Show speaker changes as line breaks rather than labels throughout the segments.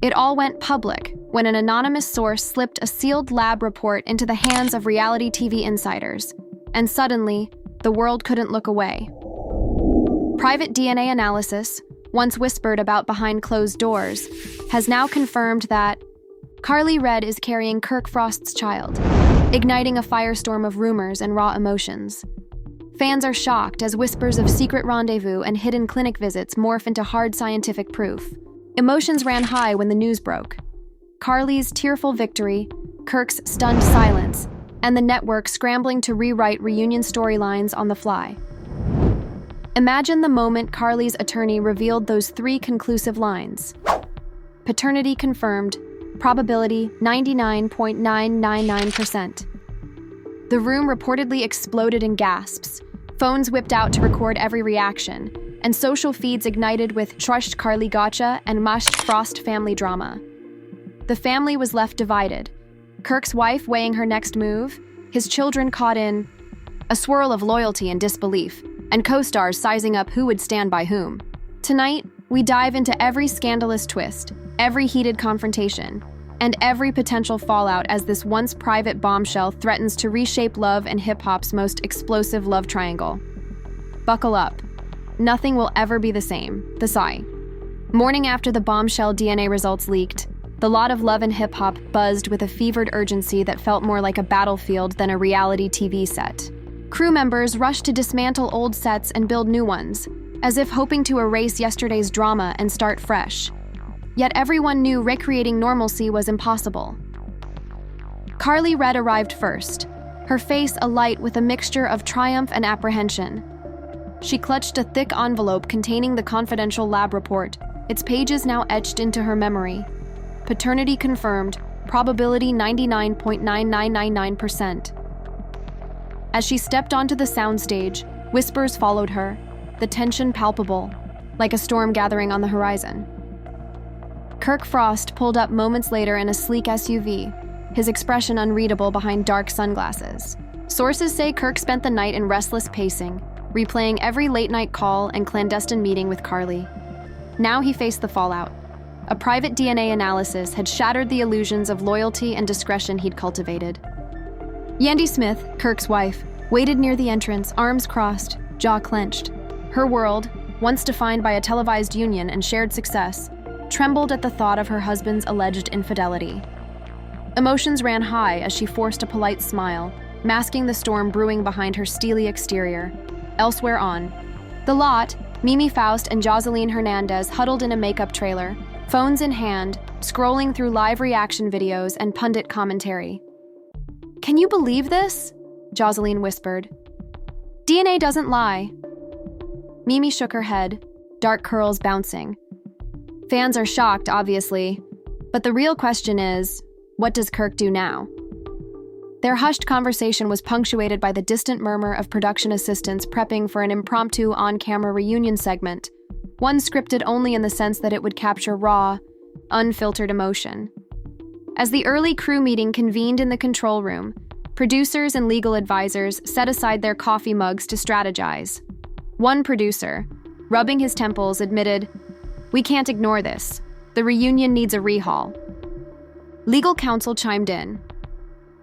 It all went public when an anonymous source slipped a sealed lab report into the hands of reality TV insiders, and suddenly, the world couldn't look away. Private DNA analysis, once whispered about behind closed doors, has now confirmed that Karlee Redd is carrying Kirk Frost's child, igniting a firestorm of rumors and raw emotions. Fans are shocked as whispers of secret rendezvous and hidden clinic visits morph into hard scientific proof. Emotions ran high when the news broke. Karlee's tearful victory, Kirk's stunned silence, and the network scrambling to rewrite reunion storylines on the fly. Imagine the moment Karlee's attorney revealed those 3 conclusive lines. Paternity confirmed, probability 99.999%. The room reportedly exploded in gasps, phones whipped out to record every reaction, and social feeds ignited with "Trust Karlee Gotcha" and "Mashed Frost" family drama. The family was left divided, Kirk's wife weighing her next move, his children caught in a swirl of loyalty and disbelief, and co-stars sizing up who would stand by whom. Tonight, we dive into every scandalous twist, every heated confrontation, and every potential fallout as this once private bombshell threatens to reshape love and hip-hop's most explosive love triangle. Buckle up. Nothing will ever be the same. The sigh. Morning after the bombshell DNA results leaked, the lot of Love and Hip Hop buzzed with a fevered urgency that felt more like a battlefield than a reality TV set. Crew members rushed to dismantle old sets and build new ones, as if hoping to erase yesterday's drama and start fresh. Yet everyone knew recreating normalcy was impossible. Karlee Redd arrived first, her face alight with a mixture of triumph and apprehension. She clutched a thick envelope containing the confidential lab report, its pages now etched into her memory. Paternity confirmed, probability 99.9999%. As she stepped onto the soundstage, whispers followed her, the tension palpable, like a storm gathering on the horizon. Kirk Frost pulled up moments later in a sleek SUV, his expression unreadable behind dark sunglasses. Sources say Kirk spent the night in restless pacing, replaying every late-night call and clandestine meeting with Karlee. Now he faced the fallout. A private DNA analysis had shattered the illusions of loyalty and discretion he'd cultivated. Yandy Smith, Kirk's wife, waited near the entrance, arms crossed, jaw clenched. Her world, once defined by a televised union and shared success, trembled at the thought of her husband's alleged infidelity. Emotions ran high as she forced a polite smile, masking the storm brewing behind her steely exterior. Elsewhere on the lot, Mimi Faust and Jocelyn Hernandez huddled in a makeup trailer, phones in hand, scrolling through live reaction videos and pundit commentary. "Can you believe this?" Jocelyn whispered. "DNA doesn't lie." Mimi shook her head, dark curls bouncing. Fans are shocked, obviously, but the real question is, what does Kirk do now? Their hushed conversation was punctuated by the distant murmur of production assistants prepping for an impromptu on-camera reunion segment, one scripted only in the sense that it would capture raw, unfiltered emotion. As the early crew meeting convened in the control room, producers and legal advisors set aside their coffee mugs to strategize. One producer, rubbing his temples, admitted, "We can't ignore this. The reunion needs a rehaul." Legal counsel chimed in.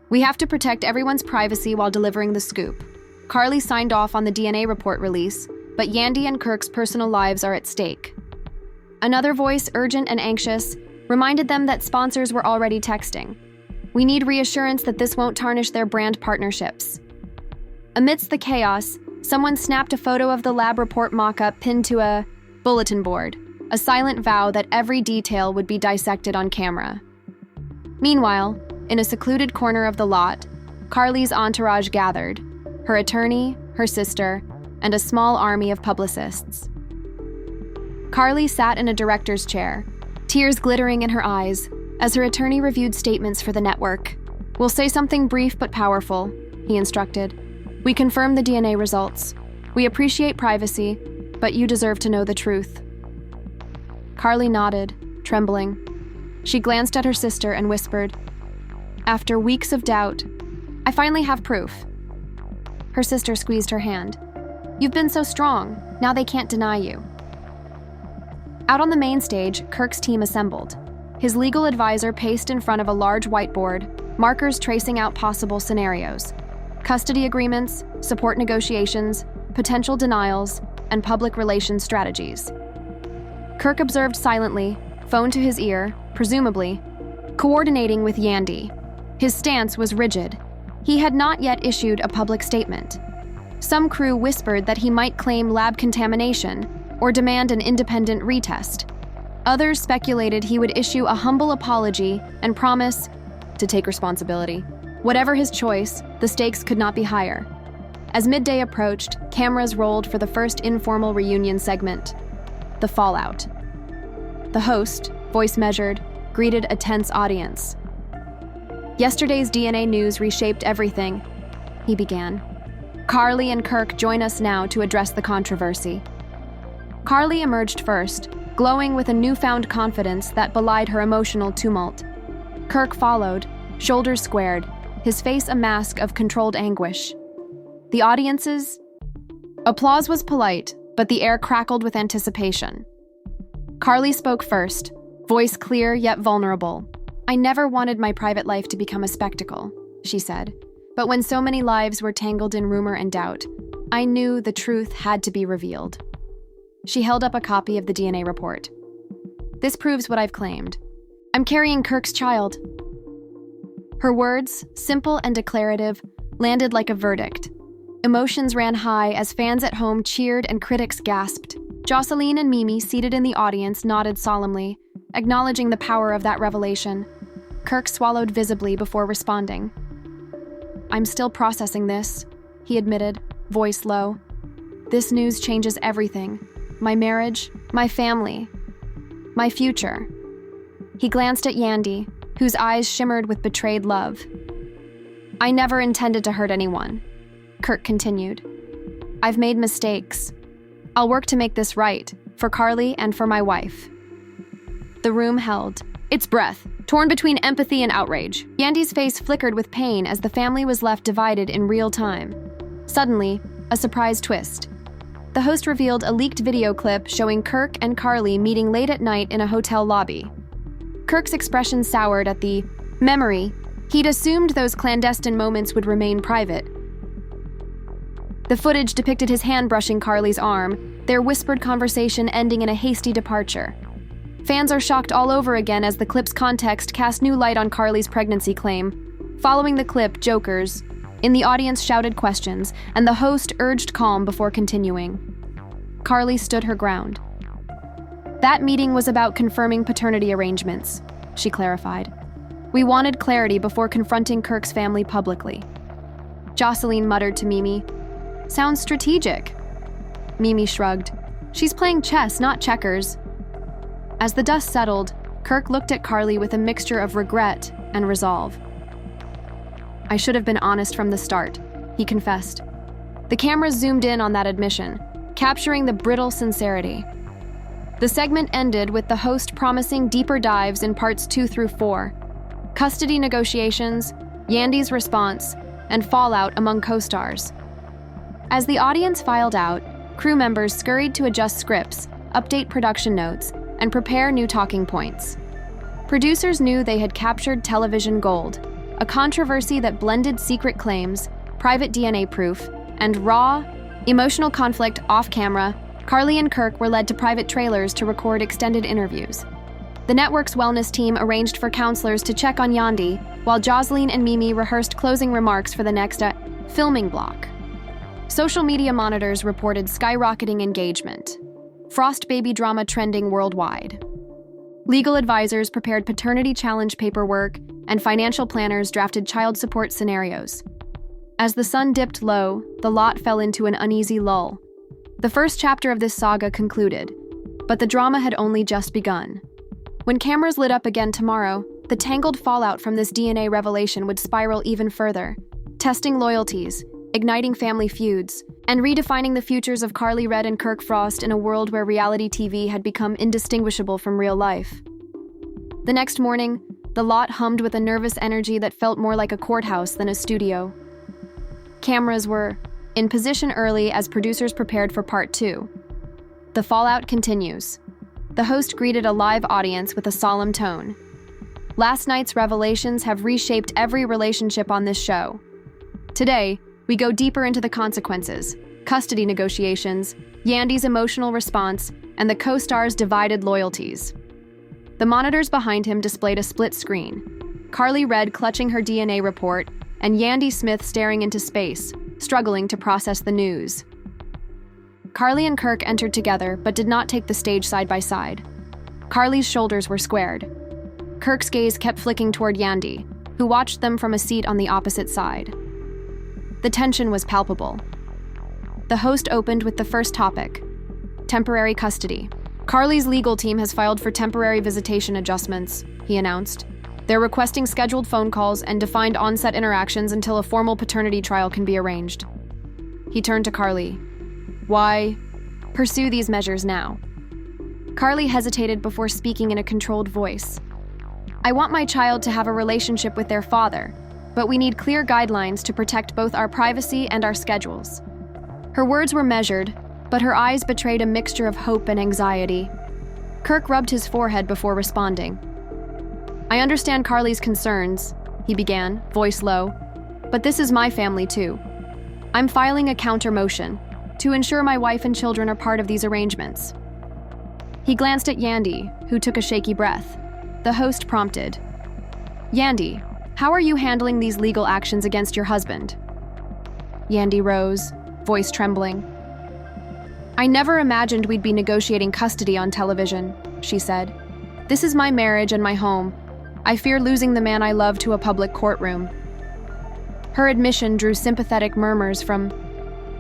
"We have to protect everyone's privacy while delivering the scoop." Karlee signed off on the DNA report release, but Yandy and Kirk's personal lives are at stake. Another voice, urgent and anxious, reminded them that sponsors were already texting. "We need reassurance that this won't tarnish their brand partnerships." Amidst the chaos, someone snapped a photo of the lab report mock-up pinned to a bulletin board, a silent vow that every detail would be dissected on camera. Meanwhile, in a secluded corner of the lot, Karlee's entourage gathered, her attorney, her sister, and a small army of publicists. Karlee sat in a director's chair, tears glittering in her eyes, as her attorney reviewed statements for the network. "We'll say something brief but powerful," he instructed. "We confirm the DNA results. We appreciate privacy, but you deserve to know the truth." Karlee nodded, trembling. She glanced at her sister and whispered, "After weeks of doubt, I finally have proof." Her sister squeezed her hand. "You've been so strong, now they can't deny you." Out on the main stage, Kirk's team assembled. His legal advisor paced in front of a large whiteboard, markers tracing out possible scenarios: custody agreements, support negotiations, potential denials, and public relations strategies. Kirk observed silently, phone to his ear, presumably, coordinating with Yandy. His stance was rigid. He had not yet issued a public statement. Some crew whispered that he might claim lab contamination or demand an independent retest. Others speculated he would issue a humble apology and promise to take responsibility. Whatever his choice, the stakes could not be higher. As midday approached, cameras rolled for the first informal reunion segment, the fallout. The host, voice measured, greeted a tense audience. "Yesterday's DNA news reshaped everything," he began. "Karlee and Kirk join us now to address the controversy." Karlee emerged first, glowing with a newfound confidence that belied her emotional tumult. Kirk followed, shoulders squared, his face a mask of controlled anguish. The audience's applause was polite, but the air crackled with anticipation. Karlee spoke first, voice clear yet vulnerable. "I never wanted my private life to become a spectacle," she said. "But when so many lives were tangled in rumor and doubt, I knew the truth had to be revealed." She held up a copy of the DNA report. "This proves what I've claimed. I'm carrying Kirk's child." Her words, simple and declarative, landed like a verdict. Emotions ran high as fans at home cheered and critics gasped. Jocelyn and Mimi, seated in the audience, nodded solemnly, acknowledging the power of that revelation. Kirk swallowed visibly before responding. "I'm still processing this," he admitted, voice low. "This news changes everything. My marriage, my family, my future." He glanced at Yandy, whose eyes shimmered with betrayed love. "I never intended to hurt anyone," Kirk continued. "I've made mistakes. I'll work to make this right, for Karlee and for my wife." The room held, its breath, torn between empathy and outrage. Yandy's face flickered with pain as the family was left divided in real time. Suddenly, a surprise twist. The host revealed a leaked video clip showing Kirk and Karlee meeting late at night in a hotel lobby. Kirk's expression soured at the memory. He'd assumed those clandestine moments would remain private. The footage depicted his hand brushing Karlee's arm, their whispered conversation ending in a hasty departure. Fans are shocked all over again as the clip's context cast new light on Karlee's pregnancy claim. Following the clip, jokers in the audience shouted questions, and the host urged calm before continuing. Karlee stood her ground. "That meeting was about confirming paternity arrangements," she clarified. "We wanted clarity before confronting Kirk's family publicly." Jocelyn muttered to Mimi, "Sounds strategic." Mimi shrugged. "She's playing chess, not checkers." As the dust settled, Kirk looked at Karlee with a mixture of regret and resolve. "I should have been honest from the start," he confessed. The cameras zoomed in on that admission, capturing the brittle sincerity. The segment ended with the host promising deeper dives in parts 2 through 4. Custody negotiations, Yandy's response, and fallout among co-stars. As the audience filed out, crew members scurried to adjust scripts, update production notes, and prepare new talking points. Producers knew they had captured television gold, a controversy that blended secret claims, private DNA proof, and raw, emotional conflict off-camera. Karlee and Kirk were led to private trailers to record extended interviews. The network's wellness team arranged for counselors to check on Yandy, while Jocelyn and Mimi rehearsed closing remarks for the next filming block. Social media monitors reported skyrocketing engagement. Frost baby drama trending worldwide. Legal advisors prepared paternity challenge paperwork, and financial planners drafted child support scenarios. As the sun dipped low, the lot fell into an uneasy lull. The first chapter of this saga concluded, but the drama had only just begun. When cameras lit up again tomorrow, the tangled fallout from this DNA revelation would spiral even further, testing loyalties, igniting family feuds, and redefining the futures of Karlee Redd and Kirk Frost in a world where reality TV had become indistinguishable from real life. The next morning, the lot hummed with a nervous energy that felt more like a courthouse than a studio. Cameras were in position early as producers prepared for part 2. The fallout continues. The host greeted a live audience with a solemn tone. Last night's revelations have reshaped every relationship on this show. Today, we go deeper into the consequences, custody negotiations, Yandy's emotional response, and the co-star's divided loyalties. The monitors behind him displayed a split screen, Karlee Redd clutching her DNA report, and Yandy Smith staring into space, struggling to process the news. Karlee and Kirk entered together but did not take the stage side by side. Karlee's shoulders were squared. Kirk's gaze kept flicking toward Yandy, who watched them from a seat on the opposite side. The tension was palpable. The host opened with the first topic: temporary custody. Karlee's legal team has filed for temporary visitation adjustments, he announced. They're requesting scheduled phone calls and defined on-set interactions until a formal paternity trial can be arranged. He turned to Karlee. Why pursue these measures now? Karlee hesitated before speaking in a controlled voice. I want my child to have a relationship with their father, but we need clear guidelines to protect both our privacy and our schedules. Her words were measured, but her eyes betrayed a mixture of hope and anxiety. Kirk rubbed his forehead before responding. I understand Karlee's concerns, he began, voice low, but this is my family too. I'm filing a counter motion to ensure my wife and children are part of these arrangements. He glanced at Yandy, who took a shaky breath. The host prompted. Yandy, how are you handling these legal actions against your husband? Yandy rose, voice trembling. I never imagined we'd be negotiating custody on television, she said. This is my marriage and my home. I fear losing the man I love to a public courtroom. Her admission drew sympathetic murmurs from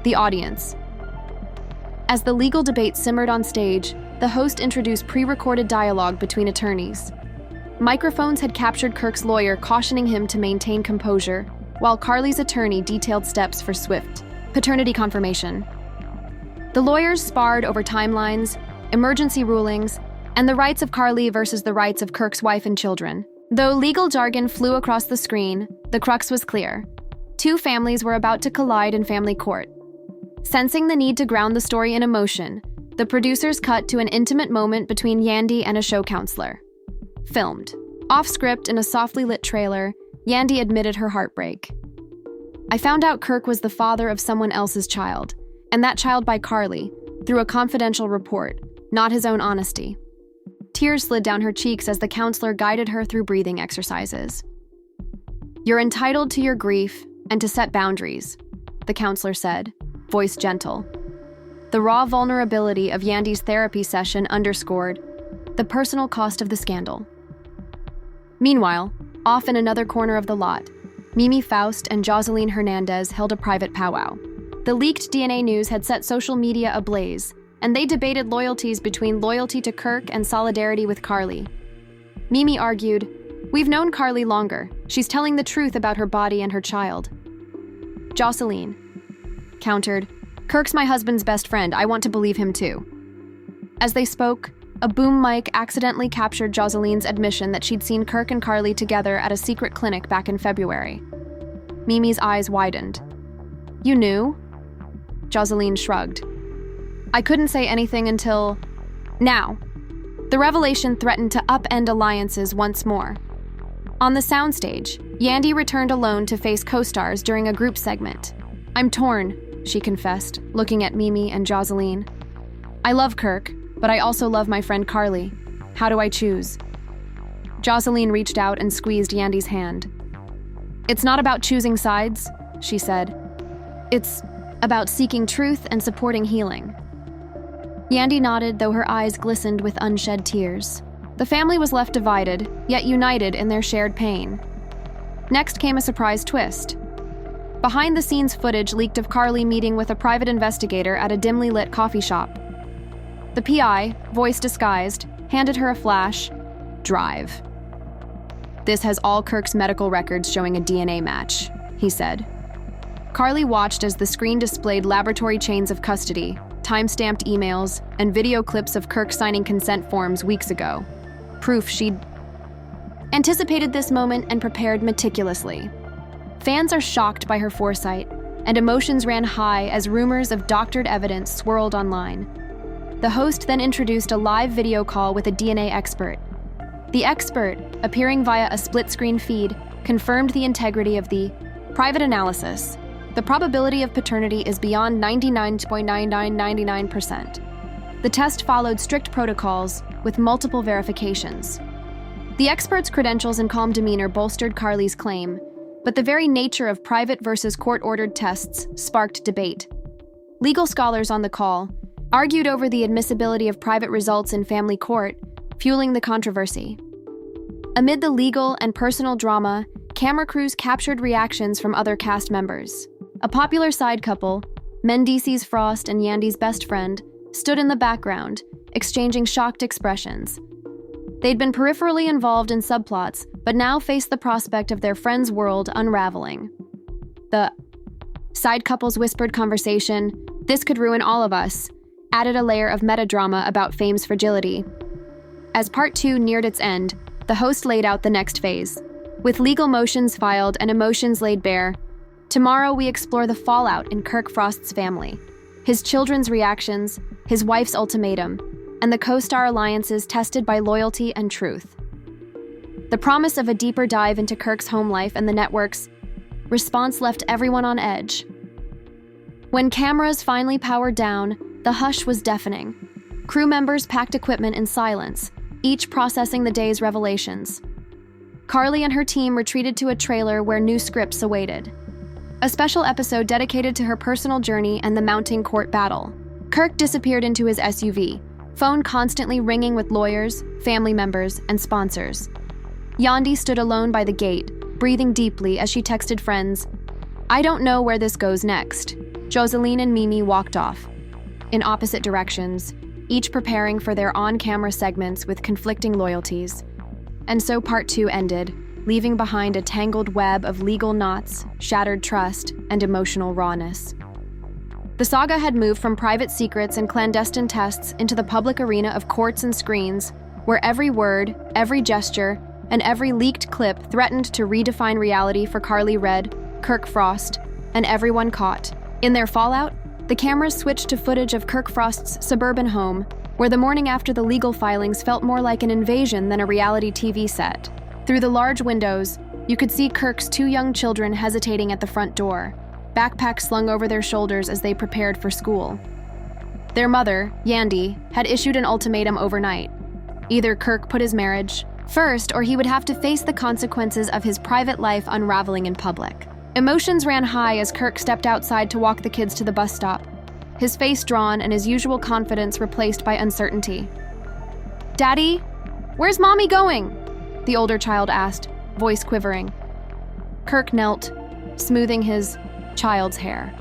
the audience. As the legal debate simmered on stage, the host introduced pre-recorded dialogue between attorneys. Microphones had captured Kirk's lawyer cautioning him to maintain composure, while Karlee's attorney detailed steps for swift paternity confirmation. The lawyers sparred over timelines, emergency rulings, and the rights of Karlee versus the rights of Kirk's wife and children. Though legal jargon flew across the screen, the crux was clear. Two families were about to collide in family court. Sensing the need to ground the story in emotion, the producers cut to an intimate moment between Yandy and a show counselor. Filmed. Off-script in a softly lit trailer, Yandy admitted her heartbreak. I found out Kirk was the father of someone else's child, and that child by Karlee, through a confidential report, not his own honesty. Tears slid down her cheeks as the counselor guided her through breathing exercises. You're entitled to your grief and to set boundaries, the counselor said, voice gentle. The raw vulnerability of Yandy's therapy session underscored the personal cost of the scandal. Meanwhile, off in another corner of the lot, Mimi Faust and Jocelyn Hernandez held a private powwow. The leaked DNA news had set social media ablaze, and they debated loyalties between loyalty to Kirk and solidarity with Karlee. Mimi argued, "We've known Karlee longer. She's telling the truth about her body and her child." Jocelyn countered, "Kirk's my husband's best friend. I want to believe him too." As they spoke, a boom mic accidentally captured Jocelyn's admission that she'd seen Kirk and Karlee together at a secret clinic back in February. Mimi's eyes widened. "You knew?" Jocelyn shrugged. "I couldn't say anything until now." The revelation threatened to upend alliances once more. On the soundstage, Yandy returned alone to face co-stars during a group segment. "I'm torn," she confessed, looking at Mimi and Jocelyn. "I love Kirk, but I also love my friend Karlee. How do I choose?" Jocelyn reached out and squeezed Yandy's hand. "It's not about choosing sides," she said. "It's about seeking truth and supporting healing." Yandy nodded, though her eyes glistened with unshed tears. The family was left divided, yet united in their shared pain. Next came a surprise twist. Behind-the-scenes footage leaked of Karlee meeting with a private investigator at a dimly lit coffee shop. The PI, voice disguised, handed her a flash drive. "This has all Kirk's medical records showing a DNA match," he said. Karlee watched as the screen displayed laboratory chains of custody, time-stamped emails, and video clips of Kirk signing consent forms weeks ago. Proof she'd anticipated this moment and prepared meticulously. Fans are shocked by her foresight, and emotions ran high as rumors of doctored evidence swirled online. The host then introduced a live video call with a DNA expert. The expert, appearing via a split-screen feed, confirmed the integrity of the private analysis. The probability of paternity is beyond 99.9999%. The test followed strict protocols with multiple verifications. The expert's credentials and calm demeanor bolstered Karlee's claim, but the very nature of private versus court-ordered tests sparked debate. Legal scholars on the call argued over the admissibility of private results in family court, fueling the controversy. Amid the legal and personal drama, camera crews captured reactions from other cast members. A popular side couple, mendeecees Frost and Yandy's best friend, stood in the background, exchanging shocked expressions. They'd been peripherally involved in subplots, but now faced the prospect of their friend's world unraveling. The side couple's whispered conversation, "This could ruin all of us," added a layer of metadrama about fame's fragility. As part 2 neared its end, the host laid out the next phase. With legal motions filed and emotions laid bare, tomorrow we explore the fallout in Kirk Frost's family, his children's reactions, his wife's ultimatum, and the co-star alliances tested by loyalty and truth. The promise of a deeper dive into Kirk's home life and the network's response left everyone on edge. When cameras finally powered down, the hush was deafening. Crew members packed equipment in silence, each processing the day's revelations. Karlee and her team retreated to a trailer where new scripts awaited. A special episode dedicated to her personal journey and the mounting court battle. Kirk disappeared into his SUV, phone constantly ringing with lawyers, family members, and sponsors. Yandy stood alone by the gate, breathing deeply as she texted friends, "I don't know where this goes next." Joseline and Mimi walked off, in opposite directions, each preparing for their on-camera segments with conflicting loyalties. And so part 2 ended, leaving behind a tangled web of legal knots, shattered trust, and emotional rawness. The saga had moved from private secrets and clandestine tests into the public arena of courts and screens, where every word, every gesture, and every leaked clip threatened to redefine reality for Karlee Redd, Kirk Frost, and everyone caught. In their fallout, the cameras switched to footage of Kirk Frost's suburban home, where the morning after the legal filings felt more like an invasion than a reality TV set. Through the large windows, you could see Kirk's 2 young children hesitating at the front door, backpacks slung over their shoulders as they prepared for school. Their mother, Yandy, had issued an ultimatum overnight. Either Kirk put his marriage first, or he would have to face the consequences of his private life unraveling in public. Emotions ran high as Kirk stepped outside to walk the kids to the bus stop, his face drawn and his usual confidence replaced by uncertainty. "Daddy, where's Mommy going?" the older child asked, voice quivering. Kirk knelt, smoothing his child's hair.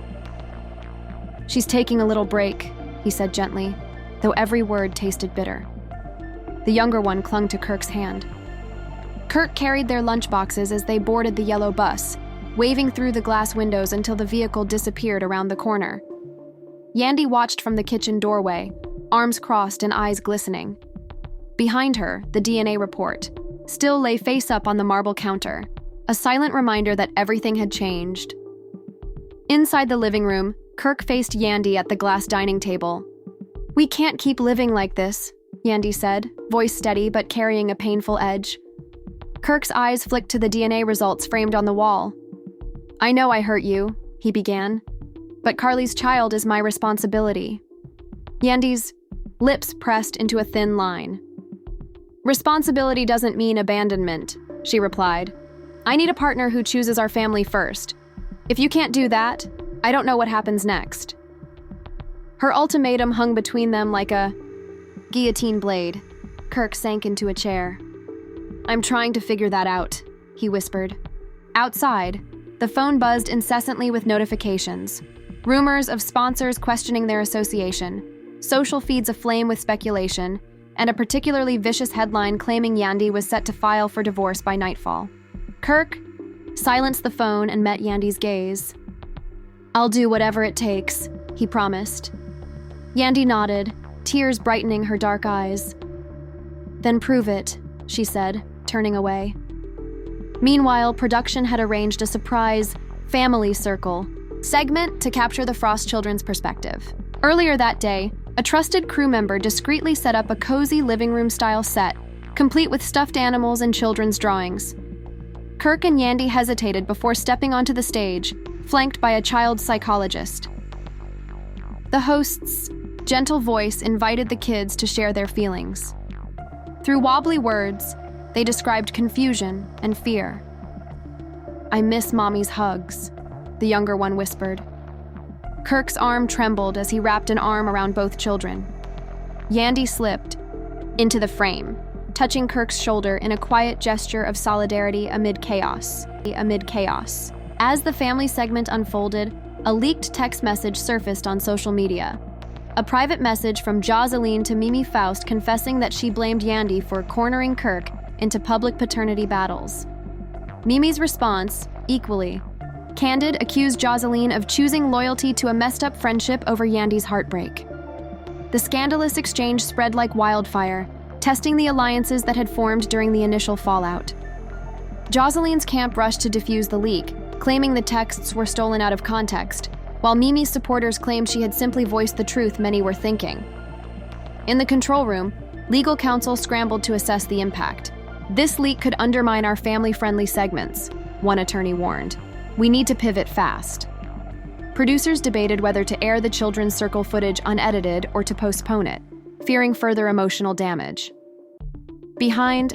"She's taking a little break," he said gently, though every word tasted bitter. The younger one clung to Kirk's hand. Kirk carried their lunchboxes as they boarded the yellow bus, waving through the glass windows until the vehicle disappeared around the corner. Yandy watched from the kitchen doorway, arms crossed and eyes glistening. Behind her, the DNA report still lay face up on the marble counter, a silent reminder that everything had changed. Inside the living room, Kirk faced Yandy at the glass dining table. "We can't keep living like this," Yandy said, voice steady but carrying a painful edge. Kirk's eyes flicked to the DNA results framed on the wall. "I know I hurt you," he began, "but Karlee's child is my responsibility." Yandy's lips pressed into a thin line. "Responsibility doesn't mean abandonment," she replied. "I need a partner who chooses our family first. If you can't do that, I don't know what happens next." Her ultimatum hung between them like a guillotine blade. Kirk sank into a chair. "I'm trying to figure that out," he whispered. Outside, the phone buzzed incessantly with notifications. Rumors of sponsors questioning their association, social feeds aflame with speculation, and a particularly vicious headline claiming Yandy was set to file for divorce by nightfall. Kirk silenced the phone and met Yandy's gaze. "I'll do whatever it takes," he promised. Yandy nodded, tears brightening her dark eyes. "Then prove it," she said, turning away. Meanwhile, production had arranged a surprise family circle segment to capture the Frost children's perspective. Earlier that day, a trusted crew member discreetly set up a cozy living room-style set complete with stuffed animals and children's drawings. Kirk and Yandy hesitated before stepping onto the stage, flanked by a child psychologist. The host's gentle voice invited the kids to share their feelings. Through wobbly words, they described confusion and fear. "I miss Mommy's hugs," the younger one whispered. Kirk's arm trembled as he wrapped an arm around both children. Yandy slipped into the frame, touching Kirk's shoulder in a quiet gesture of solidarity amid chaos. As the family segment unfolded, a leaked text message surfaced on social media. A private message from Jocelyn to Mimi Faust confessing that she blamed Yandy for cornering Kirk into public paternity battles. Mimi's response, equally candid, accused Jocelyn of choosing loyalty to a messed-up friendship over Yandy's heartbreak. The scandalous exchange spread like wildfire, testing the alliances that had formed during the initial fallout. Jocelyn's camp rushed to defuse the leak, claiming the texts were stolen out of context, while Mimi's supporters claimed she had simply voiced the truth many were thinking. In the control room, legal counsel scrambled to assess the impact. "This leak could undermine our family-friendly segments," one attorney warned. "We need to pivot fast." Producers debated whether to air the children's circle footage unedited or to postpone it, fearing further emotional damage. Behind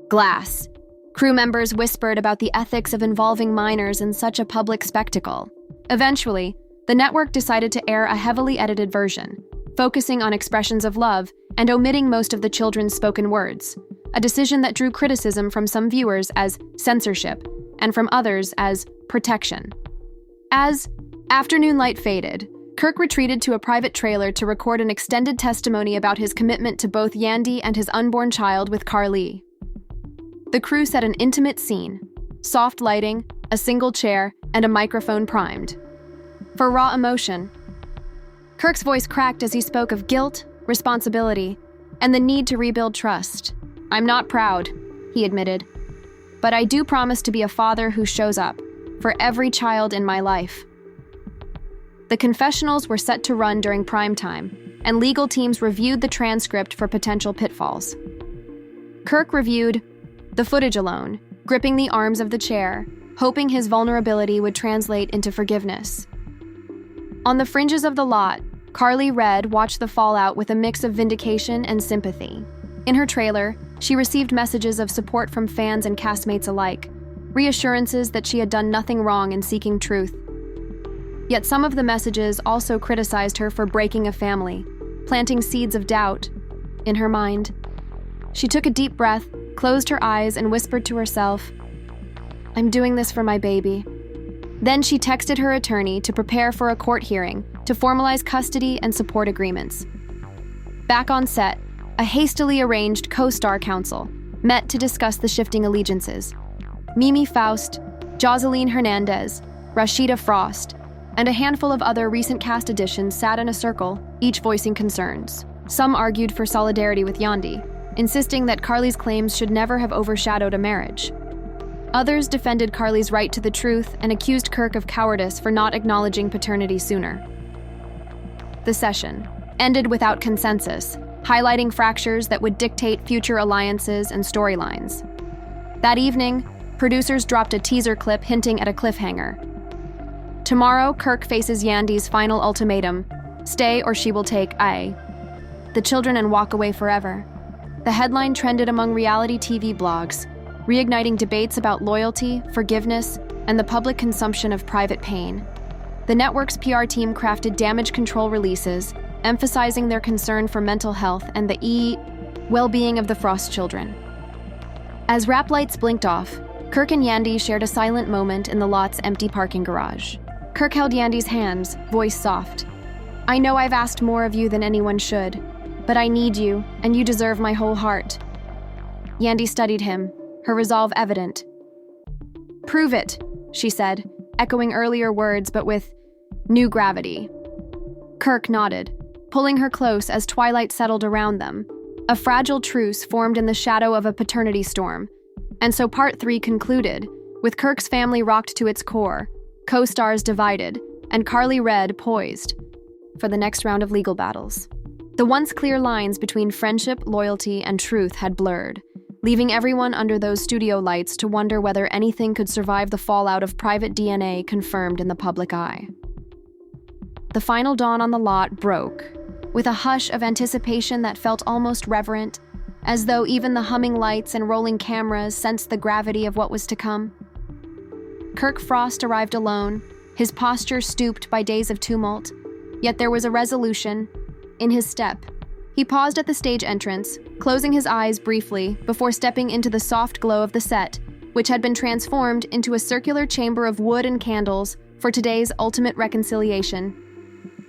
glass, crew members whispered about the ethics of involving minors in such a public spectacle. Eventually, the network decided to air a heavily edited version, focusing on expressions of love and omitting most of the children's spoken words, a decision that drew criticism from some viewers as censorship and from others as protection. As afternoon light faded, Kirk retreated to a private trailer to record an extended testimony about his commitment to both Yandy and his unborn child with Karlee. The crew set an intimate scene, soft lighting, a single chair, and a microphone primed. For raw emotion, Kirk's voice cracked as he spoke of guilt, responsibility, and the need to rebuild trust. "I'm not proud," he admitted, "but I do promise to be a father who shows up for every child in my life." The confessionals were set to run during prime time, and legal teams reviewed the transcript for potential pitfalls. Kirk reviewed the footage alone, gripping the arms of the chair, hoping his vulnerability would translate into forgiveness. On the fringes of the lot, Karlee Redd watched the fallout with a mix of vindication and sympathy. In her trailer, she received messages of support from fans and castmates alike, reassurances that she had done nothing wrong in seeking truth. Yet some of the messages also criticized her for breaking a family, planting seeds of doubt in her mind. She took a deep breath, closed her eyes, and whispered to herself, "I'm doing this for my baby." Then she texted her attorney to prepare for a court hearing to formalize custody and support agreements. Back on set, a hastily arranged co-star council met to discuss the shifting allegiances. Mimi Faust, Jocelyn Hernandez, Rasheeda Frost, and a handful of other recent cast additions sat in a circle, each voicing concerns. Some argued for solidarity with Yandy, insisting that Karlee's claims should never have overshadowed a marriage. Others defended Karlee's right to the truth and accused Kirk of cowardice for not acknowledging paternity sooner. The session ended without consensus, highlighting fractures that would dictate future alliances and storylines. That evening, producers dropped a teaser clip hinting at a cliffhanger. Tomorrow, Kirk faces Yandy's final ultimatum: stay or she will take the children and walk away forever. The headline trended among reality TV blogs, reigniting debates about loyalty, forgiveness, and the public consumption of private pain. The network's PR team crafted damage control releases, emphasizing their concern for mental health and the well-being of the Frost children. As wrap lights blinked off, Kirk and Yandy shared a silent moment in the lot's empty parking garage. Kirk held Yandy's hands, voice soft. "I know I've asked more of you than anyone should, but I need you, and you deserve my whole heart." Yandy studied him, her resolve evident. "Prove it," she said, echoing earlier words but with new gravity. Kirk nodded, pulling her close as twilight settled around them. A fragile truce formed in the shadow of a paternity storm. And so part 3 concluded, with Kirk's family rocked to its core, co-stars divided, and Karlee Redd poised for the next round of legal battles. The once clear lines between friendship, loyalty, and truth had blurred, leaving everyone under those studio lights to wonder whether anything could survive the fallout of private DNA confirmed in the public eye. The final dawn on the lot broke, with a hush of anticipation that felt almost reverent, as though even the humming lights and rolling cameras sensed the gravity of what was to come. Kirk Frost arrived alone, his posture stooped by days of tumult, yet there was a resolution in his step. He paused at the stage entrance, closing his eyes briefly before stepping into the soft glow of the set, which had been transformed into a circular chamber of wood and candles for today's ultimate reconciliation.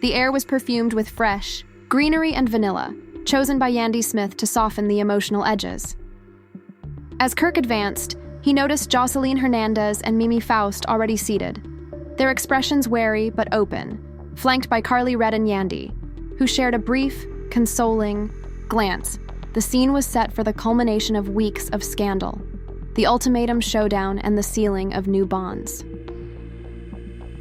The air was perfumed with fresh greenery and vanilla, chosen by Yandy Smith to soften the emotional edges. As Kirk advanced, he noticed Jocelyn Hernandez and Mimi Faust already seated, their expressions wary but open, flanked by Karlee Redd and Yandy, who shared a brief, consoling glance. The scene was set for the culmination of weeks of scandal, the ultimatum showdown, and the sealing of new bonds.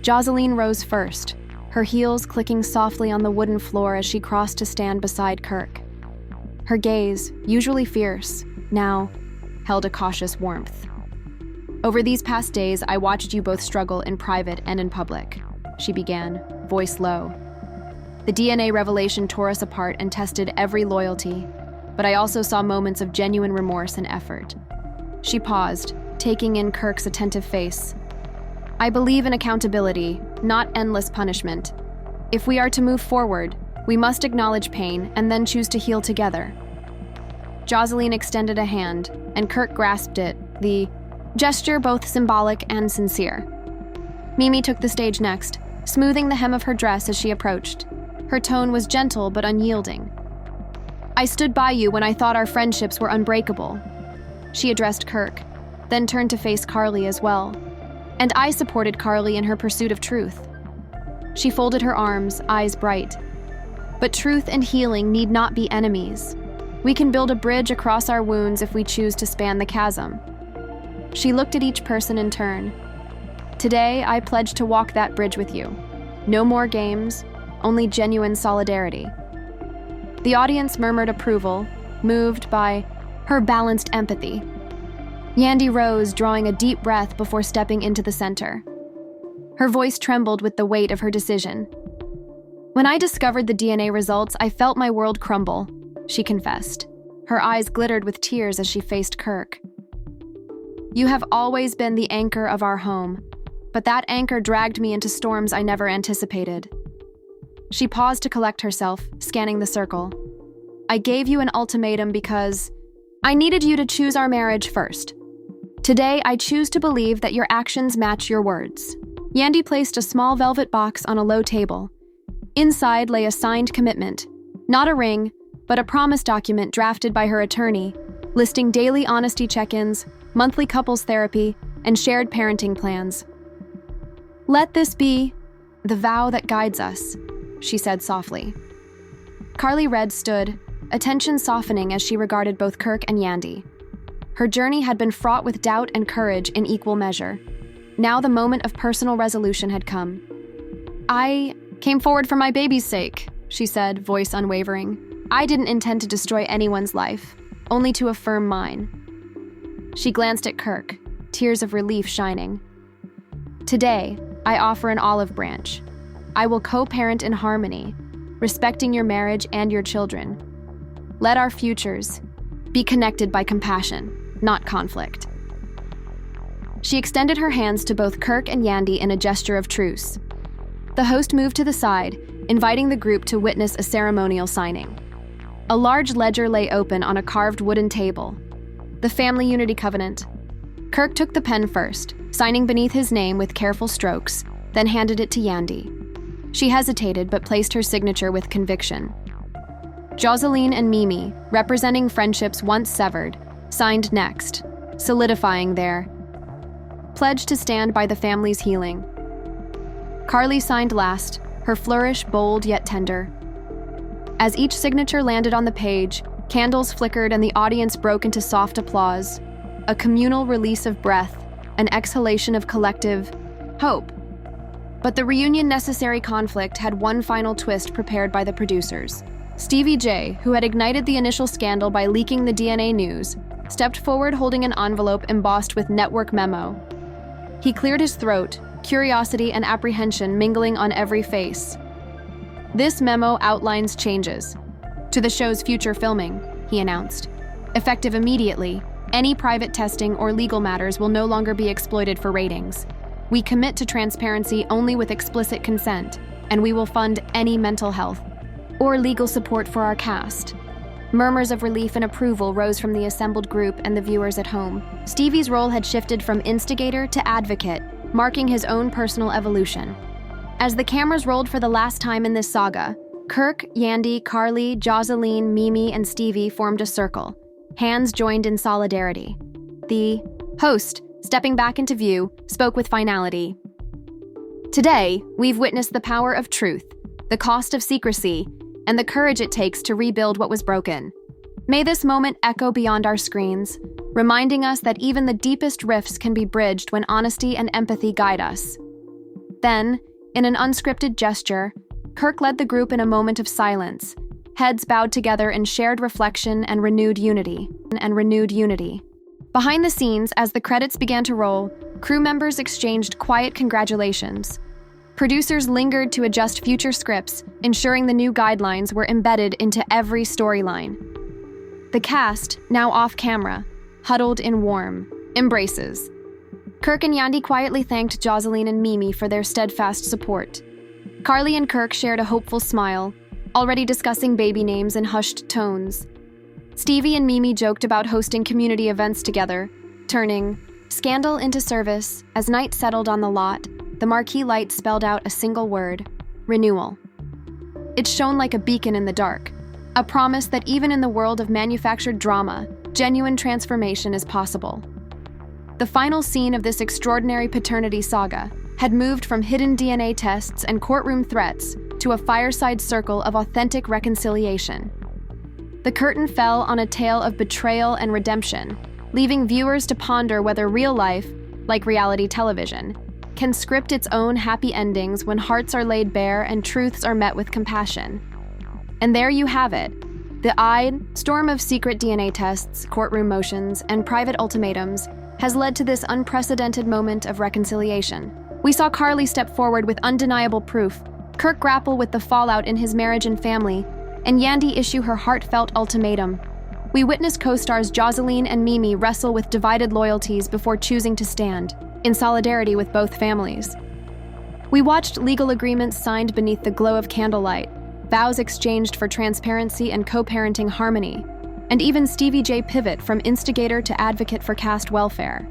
Jocelyn rose first, her heels clicking softly on the wooden floor as she crossed to stand beside Kirk. Her gaze, usually fierce, now held a cautious warmth. "Over these past days, I watched you both struggle in private and in public," she began, voice low. "The DNA revelation tore us apart and tested every loyalty, but I also saw moments of genuine remorse and effort." She paused, taking in Kirk's attentive face. "I believe in accountability, not endless punishment. If we are to move forward, we must acknowledge pain and then choose to heal together." Jocelyn extended a hand, and Kirk grasped it, the gesture both symbolic and sincere. Mimi took the stage next, smoothing the hem of her dress as she approached. Her tone was gentle but unyielding. "I stood by you when I thought our friendships were unbreakable." She addressed Kirk, then turned to face Karlee as well. "And I supported Karlee in her pursuit of truth." She folded her arms, eyes bright. "But truth and healing need not be enemies. We can build a bridge across our wounds if we choose to span the chasm." She looked at each person in turn. "Today, I pledge to walk that bridge with you. No more games, only genuine solidarity." The audience murmured approval, moved by her balanced empathy. Yandy rose, drawing a deep breath before stepping into the center. Her voice trembled with the weight of her decision. "When I discovered the DNA results, I felt my world crumble," she confessed. Her eyes glittered with tears as she faced Kirk. "You have always been the anchor of our home, but that anchor dragged me into storms I never anticipated." She paused to collect herself, scanning the circle. "I gave you an ultimatum because I needed you to choose our marriage first. Today, I choose to believe that your actions match your words." Yandy placed a small velvet box on a low table. Inside lay a signed commitment, not a ring, but a promise document drafted by her attorney, listing daily honesty check-ins, monthly couples therapy, and shared parenting plans. "Let this be the vow that guides us," she said softly. Karlee Redd stood, attention softening as she regarded both Kirk and Yandy. Her journey had been fraught with doubt and courage in equal measure. Now the moment of personal resolution had come. "I came forward for my baby's sake," she said, voice unwavering. "I didn't intend to destroy anyone's life, only to affirm mine." She glanced at Kirk, tears of relief shining. "Today, I offer an olive branch. I will co-parent in harmony, respecting your marriage and your children. Let our futures be connected by compassion, not conflict." She extended her hands to both Kirk and Yandy in a gesture of truce. The host moved to the side, inviting the group to witness a ceremonial signing. A large ledger lay open on a carved wooden table. The Family Unity Covenant. Kirk took the pen first, signing beneath his name with careful strokes, then handed it to Yandy. She hesitated but placed her signature with conviction. Jocelyn and Mimi, representing friendships once severed, signed next, solidifying their pledge to stand by the family's healing. Karlee signed last, her flourish bold yet tender. As each signature landed on the page, candles flickered and the audience broke into soft applause, a communal release of breath, an exhalation of collective hope. But the reunion-necessary conflict had one final twist prepared by the producers. Stevie J, who had ignited the initial scandal by leaking the DNA news, stepped forward holding an envelope embossed with network memo. He cleared his throat, curiosity and apprehension mingling on every face. This memo outlines changes to the show's future filming, he announced. Effective immediately, any private testing or legal matters will no longer be exploited for ratings. We commit to transparency only with explicit consent, and we will fund any mental health or legal support for our cast. Murmurs of relief and approval rose from the assembled group and the viewers at home. Stevie's role had shifted from instigator to advocate, marking his own personal evolution. As the cameras rolled for the last time in this saga, Kirk, Yandy, Karlee, Jocelyn, Mimi, and Stevie formed a circle. Hands joined in solidarity. The host, stepping back into view, spoke with finality. Today, we've witnessed the power of truth, the cost of secrecy, and the courage it takes to rebuild what was broken. May this moment echo beyond our screens, reminding us that even the deepest rifts can be bridged when honesty and empathy guide us. Then, in an unscripted gesture, Kirk led the group in a moment of silence, heads bowed together in shared reflection and renewed unity. Behind the scenes, as the credits began to roll, crew members exchanged quiet congratulations. Producers lingered to adjust future scripts, ensuring the new guidelines were embedded into every storyline. The cast, now off-camera, huddled in warm embraces. Kirk and Yandy quietly thanked Jocelyn and Mimi for their steadfast support. Karlee and Kirk shared a hopeful smile, already discussing baby names in hushed tones. Stevie and Mimi joked about hosting community events together, turning scandal into service. As night settled on the lot, the marquee light spelled out a single word: renewal. It shone like a beacon in the dark, a promise that even in the world of manufactured drama, genuine transformation is possible. The final scene of this extraordinary paternity saga had moved from hidden DNA tests and courtroom threats to a fireside circle of authentic reconciliation. The curtain fell on a tale of betrayal and redemption, leaving viewers to ponder whether real life, like reality television, can script its own happy endings when hearts are laid bare and truths are met with compassion. And there you have it. The storm of secret DNA tests, courtroom motions, and private ultimatums has led to this unprecedented moment of reconciliation. We saw Karlee step forward with undeniable proof, Kirk grapple with the fallout in his marriage and family, and Yandy issue her heartfelt ultimatum. We witnessed co-stars Jocelyn and Mimi wrestle with divided loyalties before choosing to stand, in solidarity with both families. We watched legal agreements signed beneath the glow of candlelight, vows exchanged for transparency and co-parenting harmony, and even Stevie J pivot from instigator to advocate for cast welfare.